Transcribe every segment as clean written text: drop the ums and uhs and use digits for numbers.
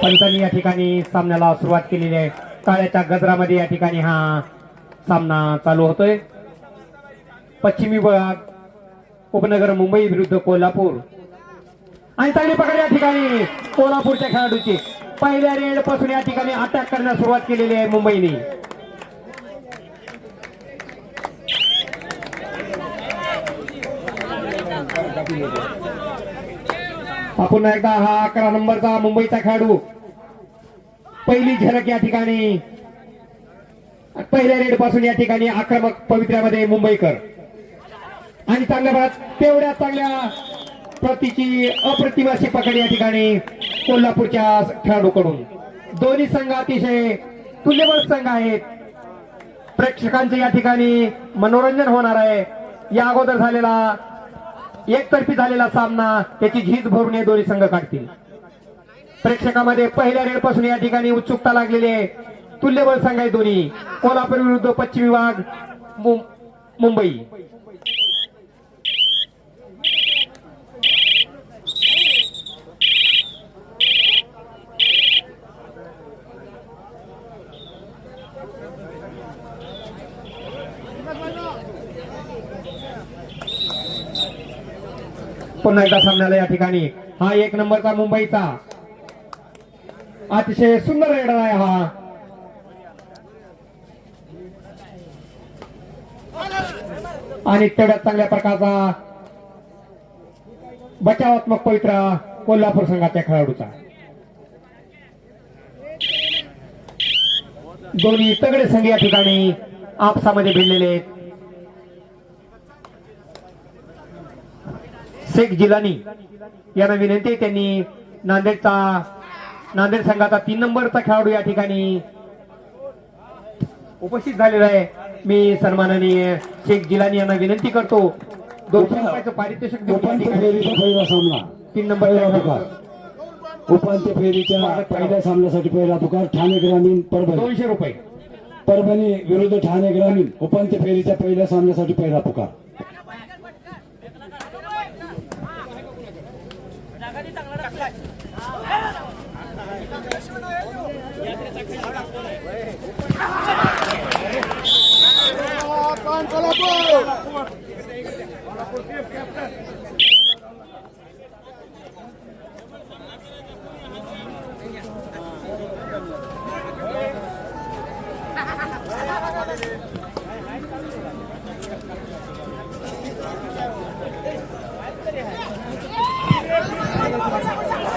पंचांनी या ठिकाणी सामन्याला सुरुवात केलेली आहे. काळ्याच्या गजरामध्ये या ठिकाणी हा सामना चालू होतोय. पश्चिमी विभाग उपनगर मुंबई विरुद्ध कोल्हापूर. आणि चांगली पकड या ठिकाणी कोल्हापूरच्या खेळाडूची. पहिल्या रेड पासून या ठिकाणी अटॅक करण्यास सुरुवात केलेली आहे मुंबईने. आपण एकदा हा 11 नंबरचा मुंबईचा खेळाडू. पहिली झलक या ठिकाणी पहिल्या रेड पासून या ठिकाणी आक्रमक पवित्र्यामध्ये मुंबईकर. आणि चांगल्या भागात तेवढ्या चांगल्या प्रतीची अप्रतिम अशी पकड या ठिकाणी कोल्हापूरच्या खेळाडूकडून. दोन्ही संघ अतिशय तुल्यबळ संघ आहेत. प्रेक्षकांचे या ठिकाणी मनोरंजन होणार आहे. या अगोदर झालेला एकतर्फी झालेला सामना त्याची झीज भरून हे दोन्ही संघ काढतील. प्रेक्षकांमध्ये पहिल्या रेड पासून या ठिकाणी उत्सुकता लागलेली आहे. तुल्यबळ संघ आहे दोन्ही. कोल्हापूर विरुद्ध पश्चिम विभाग मुंबई. पुन्हा एकदा सामन्याला या ठिकाणी हा 1 नंबरचा मुंबईचा अतिशय सुंदर रेडर आहे हा. आणि तेवढ्याच चांगल्या प्रकारचा बचावात्मक पवित्रा कोल्हापूर संघाच्या खेळाडूचा. दोन्ही तगडे संघ या ठिकाणी आपसामध्ये भिडलेले आहेत. शेख जिलानी यांना विनंती. त्यांनी नांदेड संघाचा 3 नंबरचा खेळाडू या ठिकाणी उपस्थित झालेला आहे. मी सन्माननीय शेख जिलानी यांना विनंती करतो 200 रुपयाचं पारितोषिक देऊन 3 नंबर उपांत्य फेरीच्या पहिल्या सामन्यासाठी पहिला पुकार ठाणे ग्रामीण परभणी. 200 रुपये. परभणी विरुद्ध ठाणे ग्रामीण उपांत्य फेरीच्या पहिल्या सामन्यासाठी पहिला पुकार.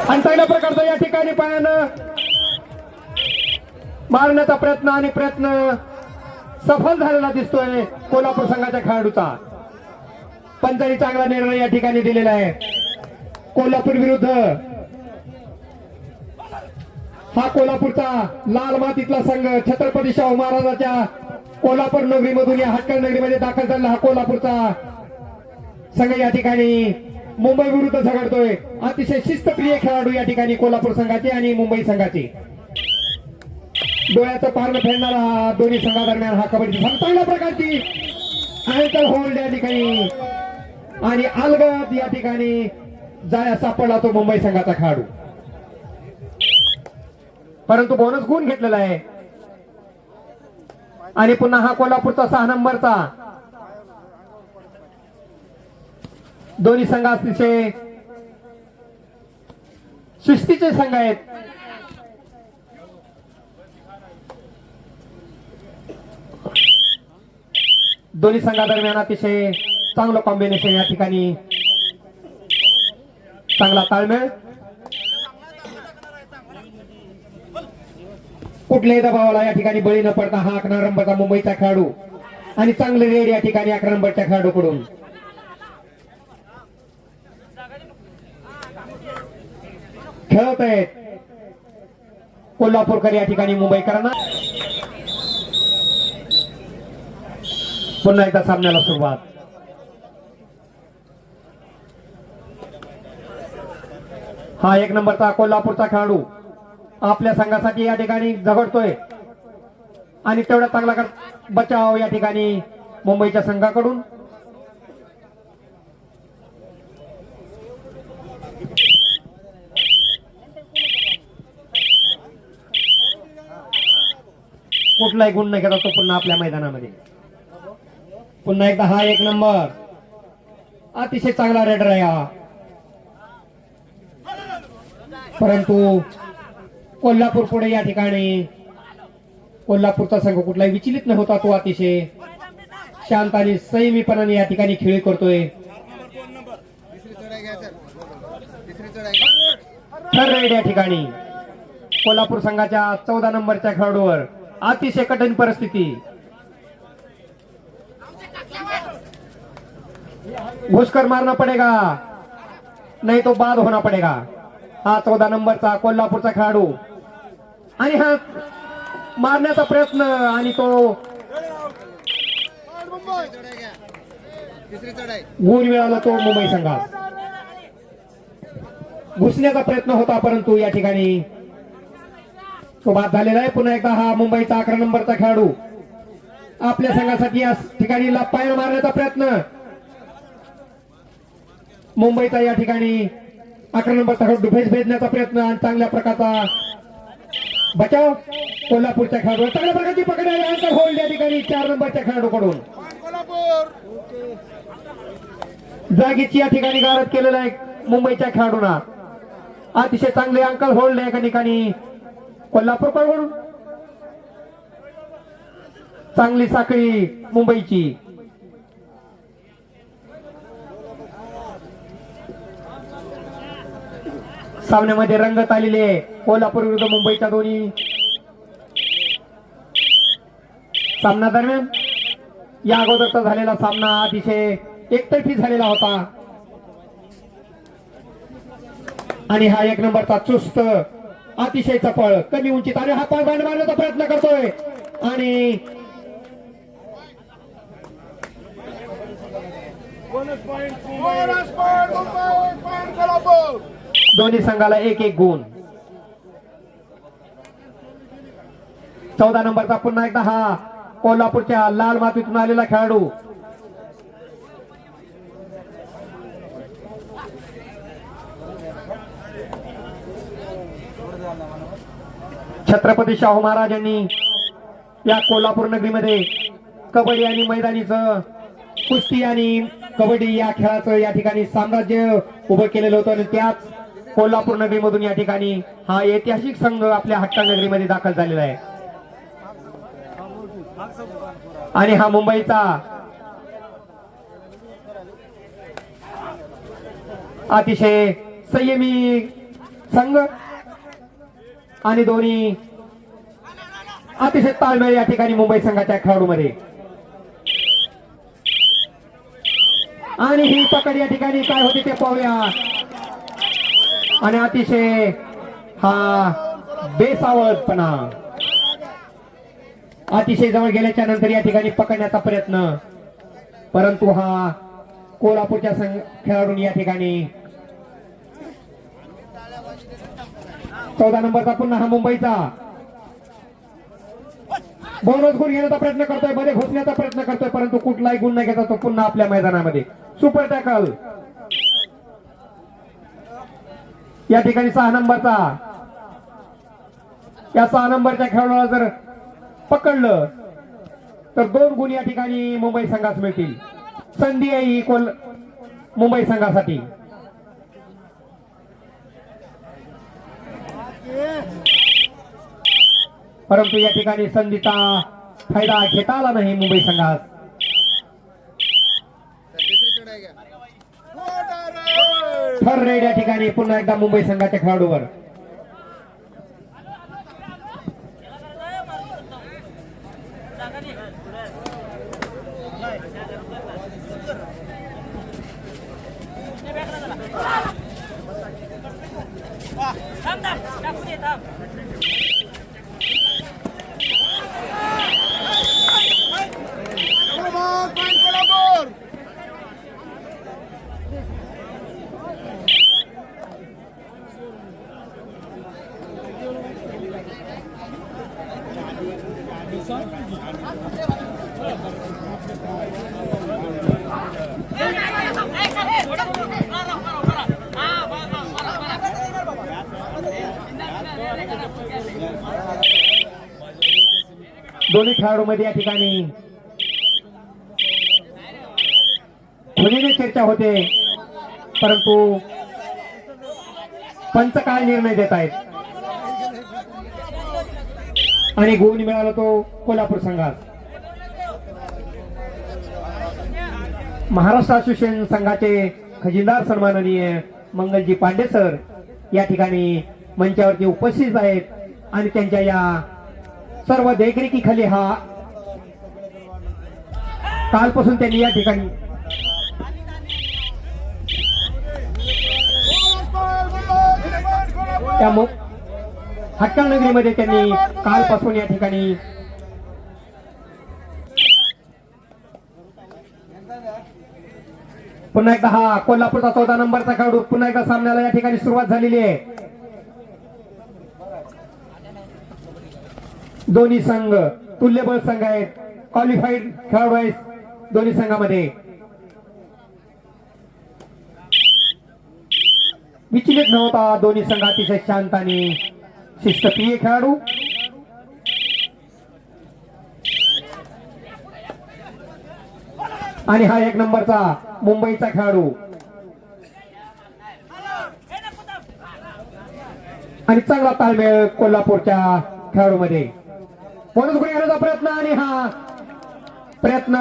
आणि चांगल्या प्रकारचा या ठिकाणी पायानं मारण्याचा प्रयत्न सफल झालेला दिसतोय कोल्हापूर संघाच्या खेळाडूचा. पंचांनी चांगला निर्णय या ठिकाणी दिलेला आहे. कोल्हापूर विरुद्ध हा कोल्हापूरचा लाल मातीतला संघ छत्रपती शाहू महाराजांच्या कोल्हापूर नगरीमधून या हटकर नगरीमध्ये दाखल झालेला हा कोल्हापूरचा संघ या ठिकाणी मुंबई विरुद्ध झगडतोय. अतिशय शिस्तप्रिय खेळाडू या ठिकाणी कोल्हापूर संघाचे आणि मुंबई संघाचे. डोळ्याचं पारणं फेडणारा हा दोन्ही संघादरम्यान हा कबड्डी चांगल्या प्रकारची अँकल होल्ड या ठिकाणी आणि अलगद या ठिकाणी जाळ्या सापडला तो मुंबई संघाचा खेळाडू. परंतु बोनस गुण घेतलेला आहे. आणि पुन्हा हा कोल्हापूरचा 6 नंबरचा. दोन्ही संघ अतिशय शिस्तीचे संघ आहेत. दोन्ही संघादरम्यान अतिशय चांगलं कॉम्बिनेशन या ठिकाणी. चांगला ताळमेळ. कुठल्याही दबावाला या ठिकाणी बळी न पडता हा 11 नंबरचा मुंबईचा खेळाडू आणि चांगले रेड या ठिकाणी 11 नंबरच्या खेळाडूकडून खेळत आहेत. कोल्हापूरकर या ठिकाणी मुंबईकरांना पुन्हा एकदा सामन्याला सुरुवात. हा 1 नंबरचा कोल्हापूरचा खेळाडू आपल्या संघासाठी या ठिकाणी झगडतोय आणि तेवढा चांगला बचाव या ठिकाणी मुंबईच्या संघाकडून. कुठलाही गुण न घेता तो पुन्हा आपल्या मैदानामध्ये. पुन्हा एकदा हा 1 नंबर, अतिशय चांगला रेडर आहे हा. परंतु कोल्हापूर पुढे या ठिकाणी कोल्हापूरचा संघ कुठलाही विचलित न होता तो अतिशय शांत आणि संयमीपणाने या ठिकाणी खेळ करतोय. थर्ड राईड या ठिकाणी कोल्हापूर संघाच्या 14 नंबरच्या खेळाडूवर अतिशय कठीण परिस्थिती. घुसकर मारना पडेगा नहीं तो बाद होना पडेगा. हा 14 नंबरचा कोल्हापूरचा खेळाडू आणि हा मारण्याचा प्रयत्न आणि तो गुण मिळाला तो मुंबई संघात. घुसण्याचा प्रयत्न होता परंतु या ठिकाणी तो बाद झालेला आहे. पुन्हा एकदा हा मुंबईचा 11 नंबरचा खेळाडू आपल्या संघासाठी या ठिकाणी पाय मारण्याचा प्रयत्न. मुंबईचा या ठिकाणी 11 नंबरचा खेळाडू डिफेन्स भेदण्याचा प्रयत्न आणि चांगल्या प्रकारचा बचाव कोल्हापूरच्या खेळाडू. चांगल्या प्रकारची पकड आहे. अंतर होईल या ठिकाणी 4 नंबरच्या खेळाडूकडून. जागीची या ठिकाणी गारद केलेला आहे मुंबईच्या खेळाडूंना. अतिशय चांगले अंकल होल्ड या ठिकाणी कोल्हापूरकडून. चांगली साखळी मुंबईची. सामन्यामध्ये रंगत आलेले कोल्हापूर विरुद्ध मुंबईच्या दोन्ही सामना दरम्यान या अगोदरचा झालेला सामना अतिशय एकतर्फी झालेला होता आणि हा 1 नंबरचा चुस्त अतिशय चपळ कमी उंचीत आणि हा पाय बांध मारण्याचा प्रयत्न करतोय आणि दोन्ही संघाला 1-1 गुण. 14 नंबरचा पुन्हा एकदा हा कोल्हापूरच्या लाल मातीतून आलेला खेळाडू. छत्रपती शाहू महाराजांनी या कोल्हापूर नगरीमध्ये कबड्डी आणि मैदानीचं कुस्ती आणि कबड्डी या खेळाचं या ठिकाणी साम्राज्य उभं केलेलं होतं आणि त्याच कोल्हापूर नगरीमधून या ठिकाणी हा ऐतिहासिक संघ आपल्या हट्टा नगरीमध्ये दाखल झालेला आहे आणि हा मुंबईचा अतिशय संयमी संघ आणि दोन्ही अतिशय ताळमेळ या ठिकाणी मुंबई संघाच्या खेळाडूमध्ये. आणि ही पकड या ठिकाणी काय होते ते पाहूया. आणि अतिशय हा बेसावधपणा अतिशय जवळ गेल्याच्या नंतर या ठिकाणी पकडण्याचा प्रयत्न परंतु हा कोल्हापूरच्या खेळाडूंनी या ठिकाणी 14 नंबरचा पुन्हा हा मुंबईचा बोनस गुण घेण्याचा प्रयत्न करतोय मध्ये घुसण्याचा प्रयत्न करतोय परंतु कुठलाही गुण न घेता तो पुन्हा आपल्या मैदानामध्ये. सुपर टॅकल या ठिकाणी 6 नंबरचा या 6 नंबरच्या खेळाडूला जर पकडलं तर 2 गुण या ठिकाणी मुंबई संघास मिळतील. संधी आहे ही मुंबई संघासाठी. परंतु या ठिकाणी संधीचा फायदा घेता आला नाही मुंबई संघात. थर्ड रेड या ठिकाणी पुन्हा एकदा मुंबई संघाच्या खेळाडूवर. दोन्ही खेळाडूंमध्ये या ठिकाणी खुलीने चर्चा होते, परंतु पंच काय निर्णय देत आहेत आणि गुण मिळाला तो कोल्हापूर संघास. महाराष्ट्र असोसिएशन संघाचे खजिनदार सन्माननीय मंगलजी पांडे सर या ठिकाणी मंचावरती उपस्थित आहेत आणि त्यांच्या या सर्व देखरेखीखाली हा कालपासून त्यांनी या ठिकाणी त्या हटकळ नगरीमध्ये त्यांनी कालपासून या ठिकाणी पुन्हा एकदा हा कोल्हापूरचा 14 नंबरचा खेळाडू पुन्हा एकदा सामन्याला या ठिकाणी सुरुवात झालेली आहे. दोन्ही संघ तुल्यबळ संघ आहेत, क्वालिफाईड खेळाडू आहेत दोन्ही संघामध्ये. विचलित नव्हता दोन्ही संघ, अतिशय शांत आणि शिस्तप्रिय खेळाडू. आणि हा 1 नंबरचा मुंबईचा खेळाडू आणि चांगला ताळमेळ कोल्हापूरच्या खेळाडूमध्ये. बोनस गुण येण्याचा प्रयत्न आणि हा प्रयत्न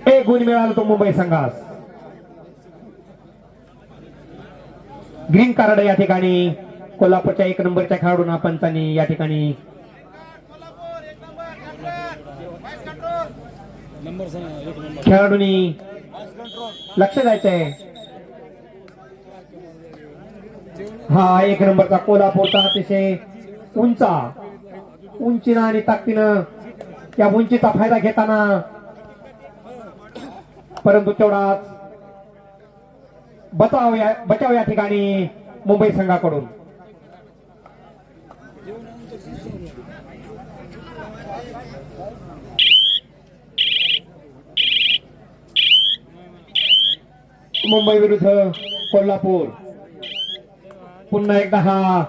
1 गुण मिळाला तो मुंबई संघास. ग्रीन कार्ड या ठिकाणी कोल्हापूरच्या 1 नंबरच्या खेळाडूंना पंचांनी या ठिकाणी खेळाडूंनी लक्ष द्यायचंय. हा 1 नंबरचा कोल्हापूरचा अतिशय उंचीनं आणि ताकदीनं या उंचीचा फायदा घेताना, परंतु तेवढाच बचाव या ठिकाणी मुंबई संघाकडून. मुंबई विरुद्ध कोल्हापूर. पुन्हा एकदा हा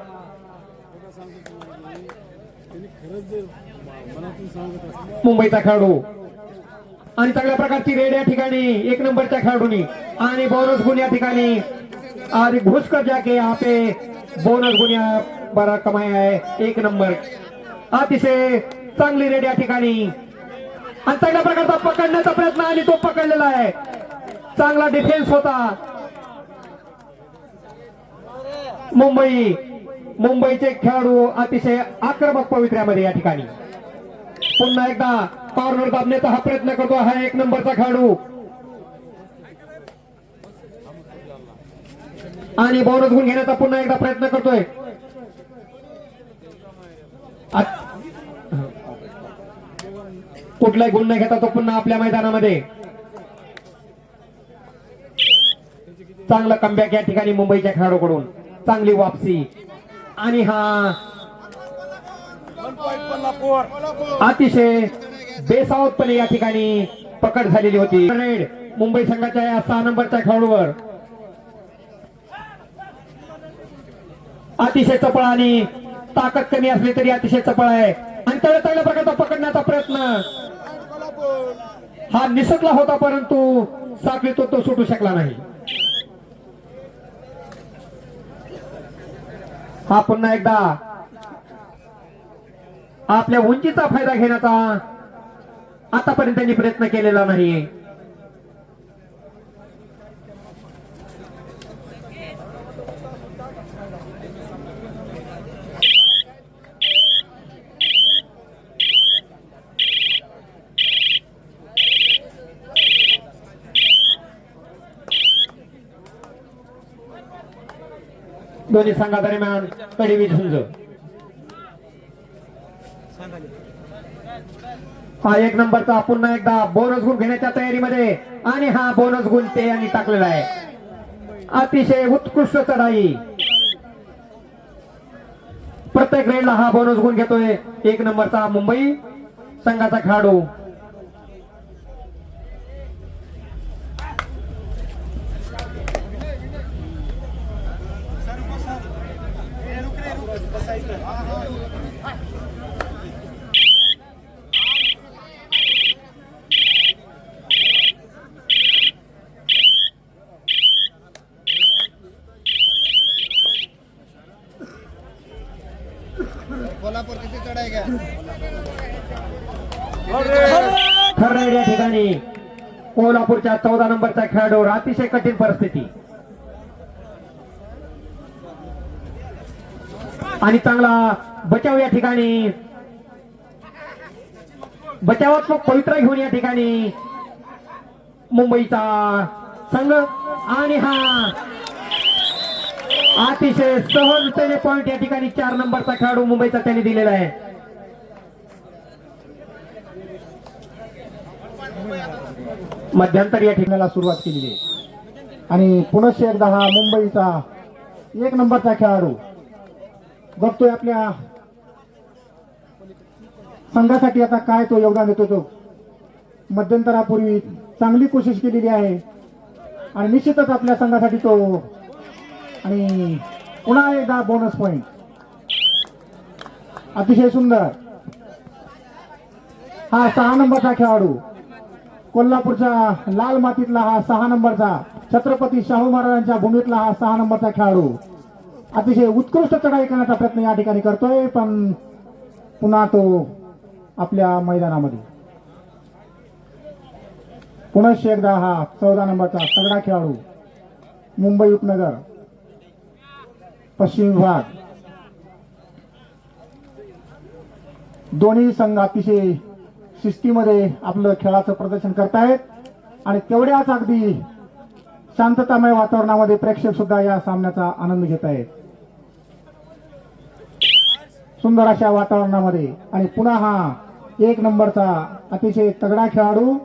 मुंबईचा खेळाडू आणि चांगल्या प्रकारची रेड या ठिकाणी 1 नंबरच्या खेळाडूंनी आणि बोनस गुण या ठिकाणी आणि घुस कर जाके यहाँ पे बोनस गुण या बरा कमाई आहे 1 नंबर. अतिशय चांगली रेड या ठिकाणी आणि चांगल्या प्रकारचा पकडण्याचा प्रयत्न आणि तो पकडलेला आहे. चांगला डिफेन्स होता. मुंबईचे खेळाडू अतिशय आक्रमक पवित्र्यामध्ये या ठिकाणी. पुन्हा एकदा कॉर्नर दाबण्याचा हा प्रयत्न करतो हा 1 नंबरचा खेळाडू आणि बोनस गुण घेण्याचा पुन्हा एकदा प्रयत्न करतोय. कुठलाही गुण न घेता तो पुन्हा आपल्या मैदानामध्ये. चांगला कमबॅक या ठिकाणी मुंबईच्या खेळाडूकडून, चांगली वापसी आणि हा अतिशय बेसावतपणे या ठिकाणी पकड झालेली होती. रेड मुंबई संघाच्या या 6 नंबरच्या खेळाडूवर अतिशय चपळ आणि ताकद कमी असली तरी अतिशय चपळ आहे आणि चांगल्या प्रकारचा पकडण्याचा प्रयत्न हा निसटला होता, परंतु साखळीतून तो सुटू शकला नाही. हा पुन्हा एकदा आपल्या उंचीचा फायदा घेण्याचा आतापर्यंत त्यांनी प्रयत्न केलेला नाही. दोन्ही संघादरम्यान कडवी झुंज. हा 1 नंबरचा पुन्हा एकदा बोनस गुण घेण्याच्या तयारीमध्ये आणि हा बोनस गुण ते यांनी टाकलेला आहे. अतिशय उत्कृष्ट चढाई. प्रत्येक रेडला हा बोनस गुण घेतोय 1 नंबरचा मुंबई संघाचा खेळाडू. कोल्हापूर किती चढाई घ्या खरं या ठिकाणी कोल्हापूरच्या 14 नंबरचा खेळाडू अतिशय कठीण परिस्थिती आणि चांगला बचाव या ठिकाणी बचावात्मक पवित्रा घेऊन या ठिकाणी मुंबईचा संघ आणि हा अतिशय सहजतेने पॉइंट या ठिकाणी 4 नंबरचा खेळाडू मुंबईचा त्यांनी दिलेला आहे. मध्यंतर या ठिकाणाला सुरुवात केलेली आहे आणि पुनश्च एकदा हा मुंबईचा 1 नंबरचा खेळाडू बघतोय आपल्या संघासाठी आता काय तो योगदान देतो. तो मध्यंतरापूर्वी चांगली कोशिश केलेली आहे आणि निश्चितच आपल्या संघासाठी तो आणि पुन्हा एकदा बोनस पॉइंट अतिशय सुंदर. हा 6 नंबरचा खेळाडू कोल्हापूरच्या लाल मातीतला हा 6 नंबरचा छत्रपती शाहू महाराजांच्या भूमीतला हा 6 नंबरचा खेळाडू अतिशय उत्कृष्ट चढाई करण्याचा प्रयत्न या ठिकाणी करतोय पण पुन्हा तो आपल्या मैदानामध्ये पुनश्च एकदा हा 14 नंबरचा तगडा खेळाडू मुंबई उपनगर पश्चिम विभाग दोन्ही संघ अतिशय शिस्तीमध्ये आपलं खेळाचं प्रदर्शन करतायत आणि तेवढ्याच अगदी शांततामय वातावरणामध्ये प्रेक्षक सुद्धा या सामन्याचा आनंद घेत आहेत. सुंदर अशा वातावरणामध्ये आणि पुन्हा हा 1 नंबरचा अतिशय तगडा खेळाडू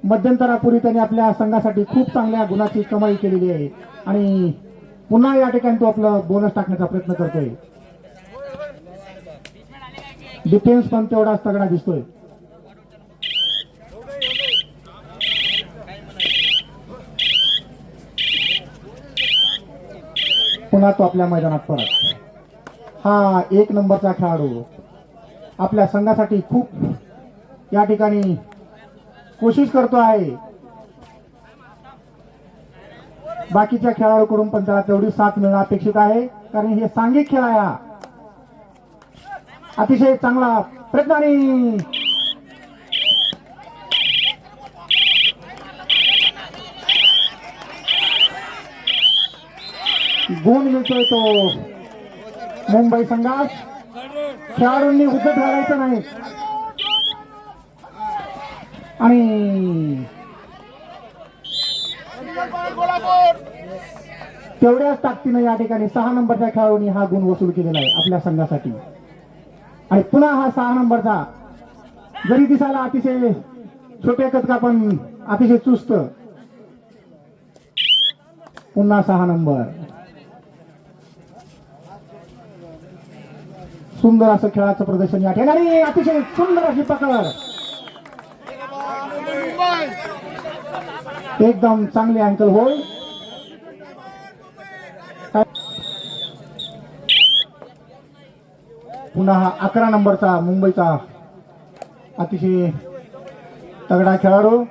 मध्यंतरापूर्वी त्यांनी आपल्या संघासाठी खूप चांगल्या गुणाची कमाई केलेली आहे आणि पुन्हा या ठिकाणी तो आपलं बोनस टाकण्याचा प्रयत्न करतोय. डिफेन्स पण तेवढाच तगडा दिसतोय. पुन्हा तो आपल्या मैदानात परत. हा 1 नंबरचा खेळाडू आपल्या संघासाठी खूप या ठिकाणी कोशिश करतो आहे. बाकीच्या खेळाडूकडून पण त्याला तेवढी साथ मिळणं अपेक्षित आहे कारण हे सांघिक खेळ आहे. हा अतिशय चांगला प्रयत्न आणि गुण मिळतोय तो मुंबई संघात. खेळाडूंनी उद्धट घालायचं नाही आणि तेवढ्याच ताकदीने या ठिकाणी 6 नंबरच्या खेळाडूंनी हा गुण वसूल केलेला आहे आपल्या संघासाठी. आणि पुन्हा हा 6 नंबरचा जरी दिसायला अतिशय छोटे कचका पण अतिशय चुस्त पुन्हा 6 नंबर. सुंदर असं खेळाचं प्रदर्शन या ठिकाणी अतिशय सुंदर अशी पकड एकदम चांगली अँकल होल्ड. पुन्हा हा 11 नंबरचा मुंबईचा अतिशय तगडा खेळाडू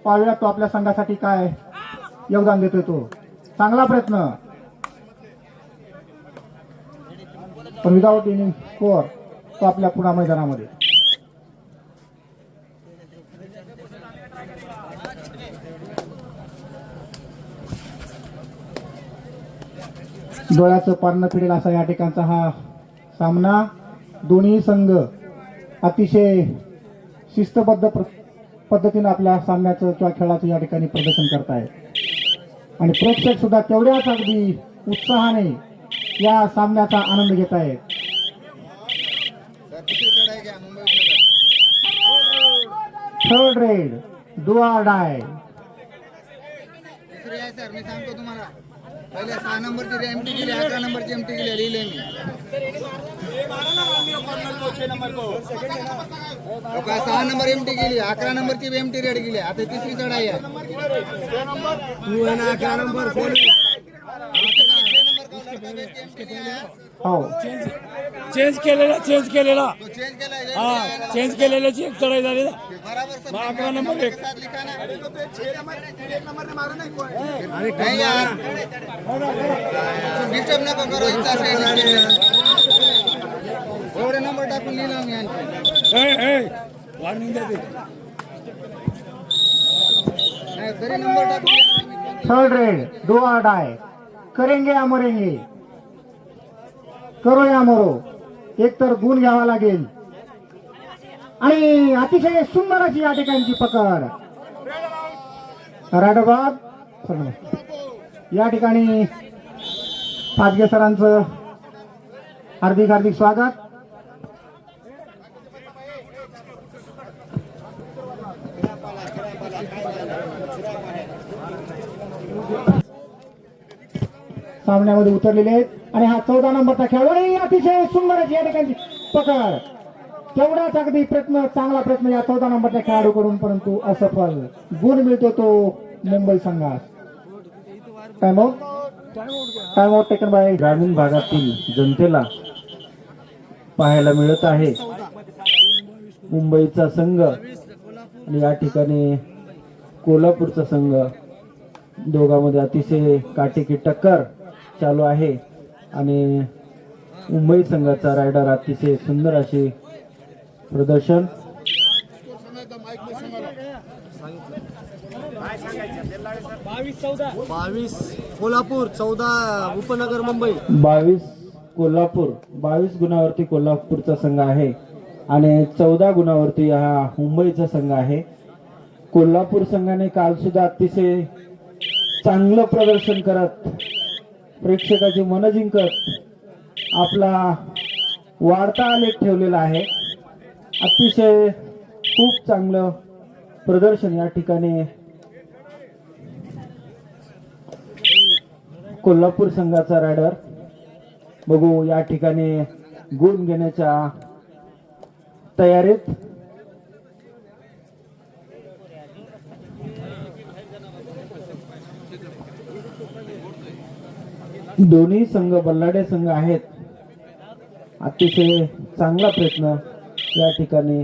पाहूया तो आपल्या संघासाठी काय योगदान देतोय. तो चांगला प्रयत्न पण विदाउट एनी स्कोअर तो आपल्या पुन्हा मैदानामध्ये. डोळ्याचं पारणं फिरेल असा या ठिकाणचा हा सामना. दोन्ही संघ अतिशय शिस्तबद्ध पद्धतीने आपल्या सामन्याचं किंवा खेळाचं या ठिकाणी प्रदर्शन करतायत आणि प्रेक्षक सुद्धा तेवढ्याच अगदी उत्साहाने या सामन्याचा आनंद घेत आहेत. Third red do or die. तिसरी आहे सर, मी सांगतो तुम्हाला. पहिले 6 नंबरची एमटी गेली, 11 नंबरची एमटी गेली, लिहिले मी. 6 नंबर एमटी गेली, 11 नंबरची एमटी रेड गेली. आता तिसरी चढाई आहे. हो चेंज केलेला तो चेंज केला हा चेंज केलेल्याची एक चढाई झाली ना बराबर सब 11 नंबर एक साथ लिखा ना नहीं यार डिस्टर्ब नको करो इतना एवढे नंबर टाकून लिहिला मी आणखी वॉर्निंग देते नाही तरी नंबर टाकून लिहिला मी. थर्ड रेड डू और डाय करेंगे या मरेंगे करो या मरो एक तर गुण घ्यावा लागेल आणि अतिशय सुंदर अशी या ठिकाणची पकड राडबाग या ठिकाणी पाचगे सरांचं हार्दिक हार्दिक स्वागत. सामन्यामध्ये उतरलेले आहेत आणि हा 14 नंबरचा खेळाडू आणि अतिशय सुंदर अशी या ठिकाणची पकड. तेवढाच अगदी प्रयत्न चांगला प्रयत्न या 14 नंबरच्या खेळाडूकडून परंतु असफल. गुण मिळतो तो मुंबई संघास. Time out taken by. ग्रामीण भागातील जनतेला पाहायला मिळत आहे मुंबईचा संघ आणि या ठिकाणी कोल्हापूरचा संघ दोघांमध्ये अतिशय काटेकी टक्कर चालू आहे आणि मुंबई संघाचा रायडर अतिशय सुंदर असे प्रदर्शन. 22 कोल्हापूर 14 उपनगर मुंबई 22 कोल्हापूर 22 गुणावरती कोल्हापूरचा संघ आहे आणि 14 गुणावरती हा मुंबईचा संघ आहे. कोल्हापूर संघाने काल सुद्धा अतिशय चांगलं प्रदर्शन करत प्रेक्षकाची मन जिंकत आपला वाढता आलेख ठेवलेला आहे. अतिशय खूप चांगलं प्रदर्शन या ठिकाणी कोल्हापूर संघाचा रायडर. बघू या ठिकाणी गुण घेण्याच्या तयारीत. दोन्ही संघ बल्लाडे संघ आहेत. अतिशय चांगला प्रयत्न या ठिकाणी.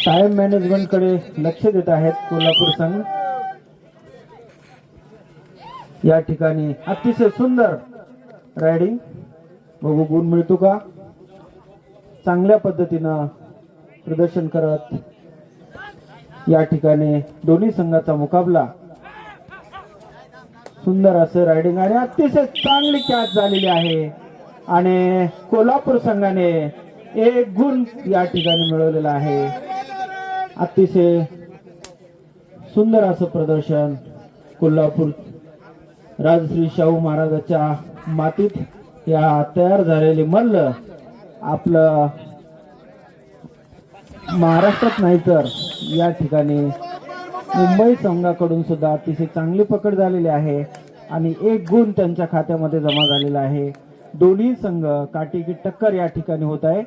टाइम मॅनेजमेंट कडे लक्ष देत आहेत कोल्हापूर संघ. या ठिकाणी अतिशय सुंदर रायडिंग. बघू गुण मिळतो का. चांगल्या पद्धतीनं प्रदर्शन करत या ठिकाणी दोन्ही संघाचा मुकाबला. सुंदर असं रायडिंग आणि अतिशय चांगली कॅच झालेली आहे आणि कोल्हापूर संघाने 1 गुण या ठिकाणी मिळवलेला आहे. अतिशय सुंदर असं प्रदर्शन. कोल्हापूर राजश्री शाहू महाराजांच्या मातीत या तयार झालेले मल्ल आपलं महाराष्ट्रात नाही तर या ठिकाणी मुंबई संघाकडून सुद्धा अतिशय चांगली पकड झालेली आहे आणि 1 गुण त्यांच्या खात्यामध्ये जमा झालेला आहे. दोन्ही संघ काटेकी टक्कर या ठिकाणी होत आहे.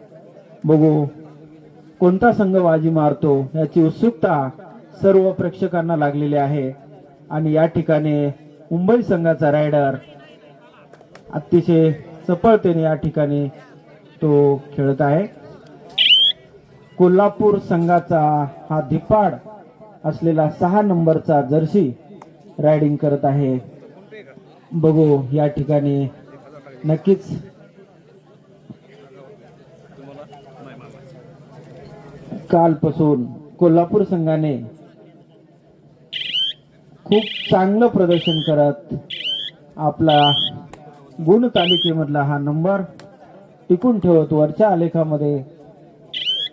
बघू कोणता संघ बाजी मारतो याची उत्सुकता सर्व प्रेक्षकांना लागलेली आहे आणि या ठिकाणी मुंबई संघाचा रायडर अतिशय चपळतेने या ठिकाणी तो खेळत आहे. कोल्हापूर संघाचा हा धिप्पाड असलेला 6 नंबरचा जर्सी रायडिंग करत आहे. बघू या ठिकाणी नक्कीच कालपासून कोल्हापूर संघाने खूप चांगलं प्रदर्शन करत आपला गुण तालिकेमधला हा नंबर टिकून ठेवत वरच्या आलेखामध्ये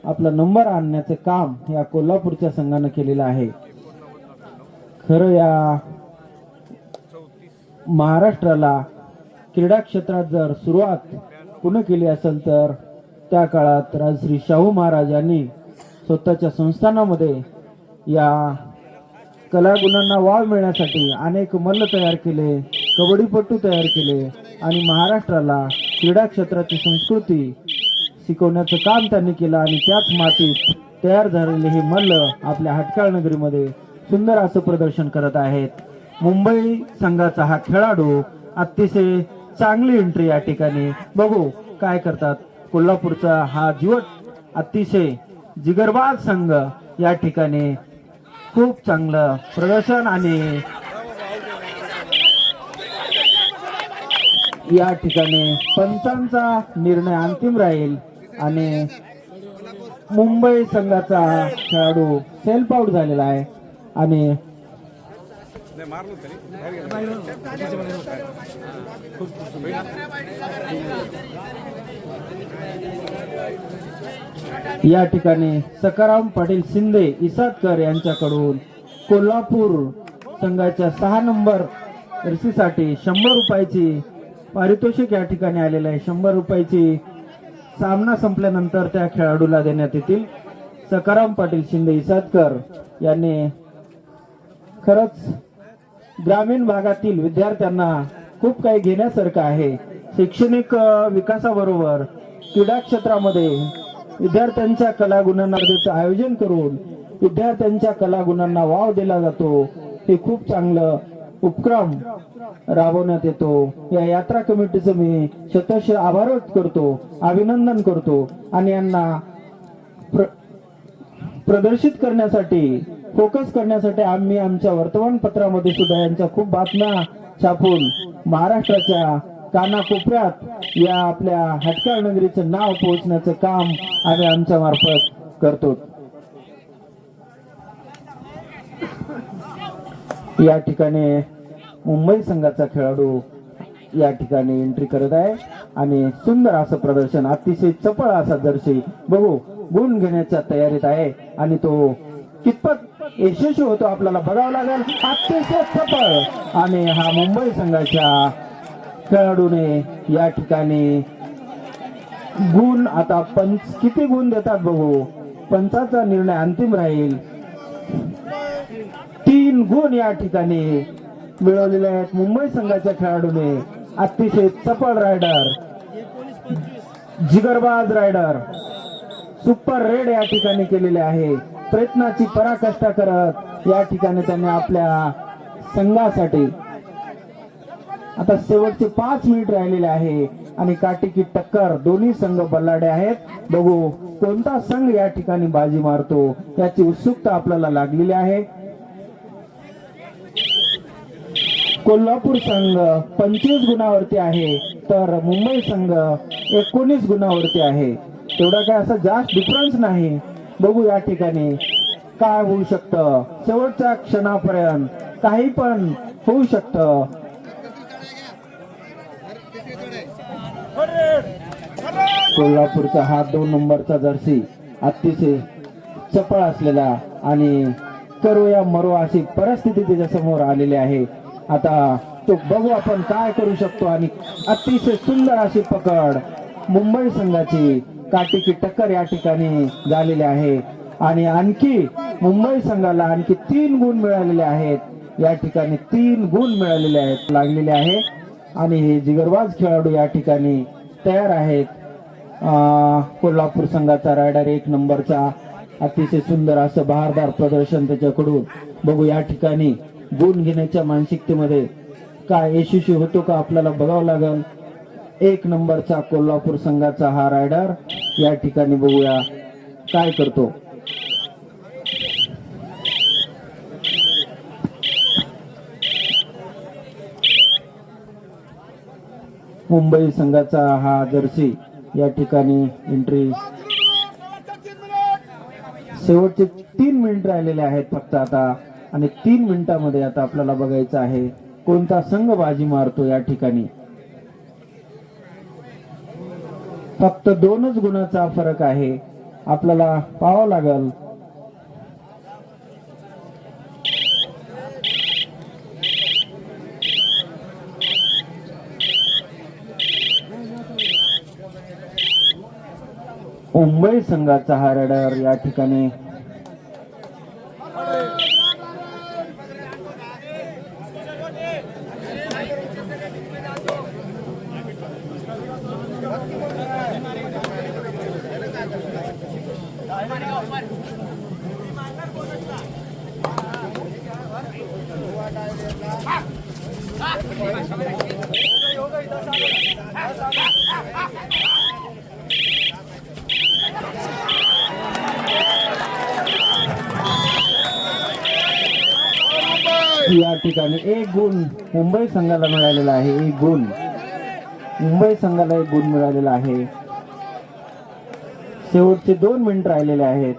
आपला नंबर आणण्याचे काम या कोल्हापूरच्या संघाने केलेलं आहे. खरं या महाराष्ट्राला क्रीडा क्षेत्रात जर सुरुवात पुणे केली असेल तर त्या काळात राजश्री शाहू महाराज यांनी स्वतःच्या संस्थानामध्ये या कलागुणांना वाव मिळण्यासाठी अनेक मल्ल तयार केले, कबड्डीपटू तयार केले आणि महाराष्ट्राला क्रीडा क्षेत्राची संस्कृती शिकवण्याचं काम त्यांनी केलं आणि त्याच मातीत तयार झालेले हे मल्ल आपल्या हटकाळ नगरीमध्ये सुंदर असं प्रदर्शन करत आहेत. मुंबई संघाचा हा खेळाडू अतिशय चांगली एंट्री या ठिकाणी. बघू काय करतात कोल्हापूरचा हा अतिशय जिगरबाज संघ या ठिकाणी. खूप चांगलं प्रदर्शन आणि या ठिकाणी पंचांचा निर्णय अंतिम राहील आणि मुंबई संघाचा खेळाडू सेल्फ आउट झालेला आहे आणि या ठिकाणी सकाराम पाटील शिंदे इसादकर यांच्याकडून कोल्हापूर संघाच्या 6 नंबर जर्सीसाठी 100 रुपयाची पारितोषिक या ठिकाणी आलेलं आहे. 100 रुपयाची सामना संपल्यानंतर त्या खेळाडूला देण्यात येतील. सकाराम पाटील शिंदे इसादकर यांनी खरंच ग्रामीण भागातील विद्यार्थ्यांना खूप काही घेण्यासारखं आहे. शैक्षणिक विकासाबरोबर क्रीडा क्षेत्रामध्ये विद्यार्थ्यांच्या कलागुणांना आयोजन करून विद्यार्थ्यांच्या कलागुणांना वाव दिला जातो. हे खूप चांगलं उपक्रम राबवण्यात येतो. या यात्रा कमिटीचं मी शतश आभार व्यक्त करतो, अभिनंदन करतो आणि यांना प्रदर्शित करण्यासाठी फोकस करण्यासाठी आम्ही आमच्या वर्तमानपत्रामध्ये सुद्धा यांच्या खूप बातम्या छापून महाराष्ट्राच्या कानाकोपऱ्यात या आपल्या हटकाळ नगरीचं नाव पोहोचण्याचं काम आम्ही आमच्या मार्फत करतो. या ठिकाणी मुंबई संघाचा खेळाडू या ठिकाणी एंट्री करत आहे आणि सुंदर असं प्रदर्शन, अतिशय चपळ असा जर्सी. बघू गुण घेण्याच्या तयारीत आहे आणि तो कितपत यशस्वी होतो आपल्याला बघावं लागेल. अतिशय चपळ आणि हा मुंबई संघाच्या खेळाडूने या ठिकाणी गुण आता पंच किती गुण देतात बघू. पंचाचा निर्णय अंतिम राहील. 3 गुण या ठिकाणी मिळवलेले आहेत मुंबई संघाच्या खेळाडूने. अतिशय चपळ रायडर, जिगरबाज रायडर, सुपर रेड या ठिकाणी केलेले आहे. प्रयत्नाची पराकाष्ठा करत या ठिकाणी त्यांनी आपल्या संघासाठी आता शेवटचे 5 मिनिट राहिलेले आहे आणि काटेकी टक्कर, दोन्ही संघ बल्लाडे आहेत. बघू कोणता संघ या ठिकाणी बाजी मारतो याची उत्सुकता आपल्याला लागलेली आहे. कोल्हापूर संघ 25 गुणावरती आहे तर मुंबई संघ 19 गुणावरती आहे. तेवढा काय असा जास्त डिफरन्स नाही. बघू या ठिकाणी काय होऊ शकतं. शेवटच्या क्षणापर्यंत काही पण होऊ शकतं. कोल्हापूरचा हा 2 नंबरचा जर्सी अतिशय चपळ असलेला आणि करो या मरो अशी परिस्थिती त्याच्या समोर आलेली आहे. आता तो बघू आपण काय करू शकतो आणि अतिशय सुंदर अशी पकड मुंबई संघाची. काटेकी टक्कर या ठिकाणी झालेली आहे आणि आणखी मुंबई संघाला आणखी 3 गुण मिळालेले आहेत. या ठिकाणी 3 गुण मिळालेले आहेत लागलेले आहे आणि हे जिगरबाज खेळाडू या ठिकाणी तयार आहेत. कोल्हापूर संघाचा रायडर 1 नंबरचा अतिशय सुंदर असं बहारदार प्रदर्शन त्याच्याकडून. बघू या ठिकाणी गुण घेण्याच्या मानसिकतेमध्ये काय यशस्वी होतो का आपल्याला बघावं लागेल. 1 नंबरचा कोल्हापूर संघाचा हा रायडर या ठिकाणी बघूया काय करतो. मुंबई संघाचा हा जर्सी या ठिकाणी एंट्री. शेवटचे 3 मिनिट राहिलेले आहेत फक्त आता आणि 3 मिनिटांमध्ये आता आपल्याला बघायचं आहे कोणता संघ बाजी मारतो. या ठिकाणी फक्त 2च गुणाचा फरक आहे. आपल्याला पाहावं लागेल. मुंबई संघाचा हा रायडर या ठिकाणी या ठिकाणी एक गुण मुंबई संघाला मिळालेला आहे. एक गुण मुंबई संघाला एक गुण मिळालेला आहे. शेवटचे 2 मिनिट राहिलेले आहेत.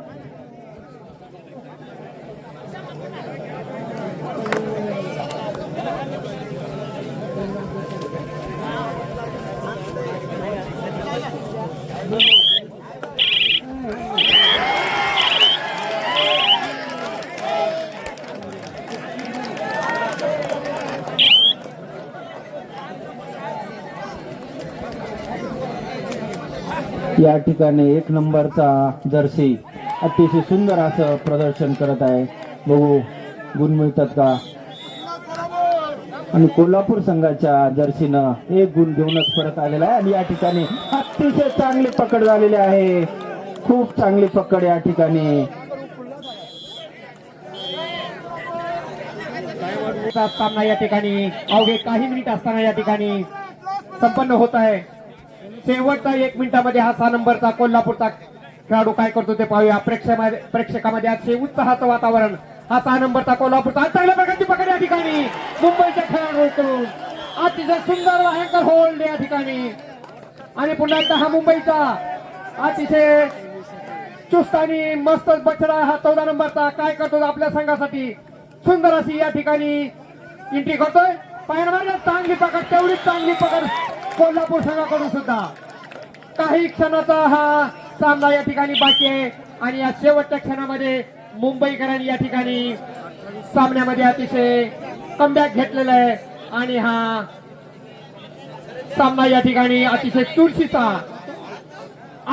या ठिकाणी 1 नंबरचा जर्सी अतिशय सुंदर असं प्रदर्शन करत आहे. बघू गुण मिळतात का. आणि कोल्हापूर संघाच्या जर्सीनं 1 गुण घेऊनच परत आलेला आहे. आणि या ठिकाणी अतिशय चांगली पकड झालेली आहे. खूप चांगली पकड या ठिकाणी. असताना या ठिकाणी अवघे काही मिनिट असताना या ठिकाणी संपन्न होत आहे. शेवटच्या 1 मिनिटामध्ये हा 6 नंबरचा कोल्हापूरचा खेळाडू काय करतो ते पाहूया. प्रेक्षकामध्ये अतिशय उत्साहाचं वातावरण. हा 6 नंबरचा कोल्हापूरचा चांगल्या प्रकारची पकड या ठिकाणी मुंबईच्या खेळाडूकडून अतिशय सुंदर भयंकर होल्ड या ठिकाणी. आणि पुन्हा एकदा हा मुंबईचा अतिशय चुस्त आणि मस्त बछडा हा 14 नंबरचा काय करतो आपल्या संघासाठी सुंदर अशी या ठिकाणी एंट्री करतोय. पायरवर चांगली पकड, तेवढीच चांगली पकड कोल्हापूर संघाकडून सुद्धा. काही क्षणाचा हा सामना या ठिकाणी बाकी आहे. आणि या शेवटच्या क्षणामध्ये मुंबईकरांनी या ठिकाणी सामन्यामध्ये अतिशय कमबॅक घेतलेला आहे. आणि हा सामना या ठिकाणी अतिशय चुरशीचा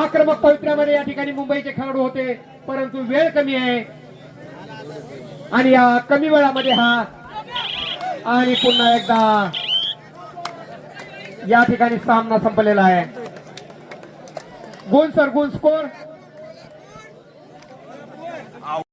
आक्रमक पवित्र्यामध्ये या ठिकाणी मुंबईचे खेळाडू होते, परंतु वेळ कमी आहे. आणि या कमी वेळामध्ये हा आणि पुन्हा एकदा या ठिकाणी सामना संपलेला आहे. गुण सर गुण स्कोर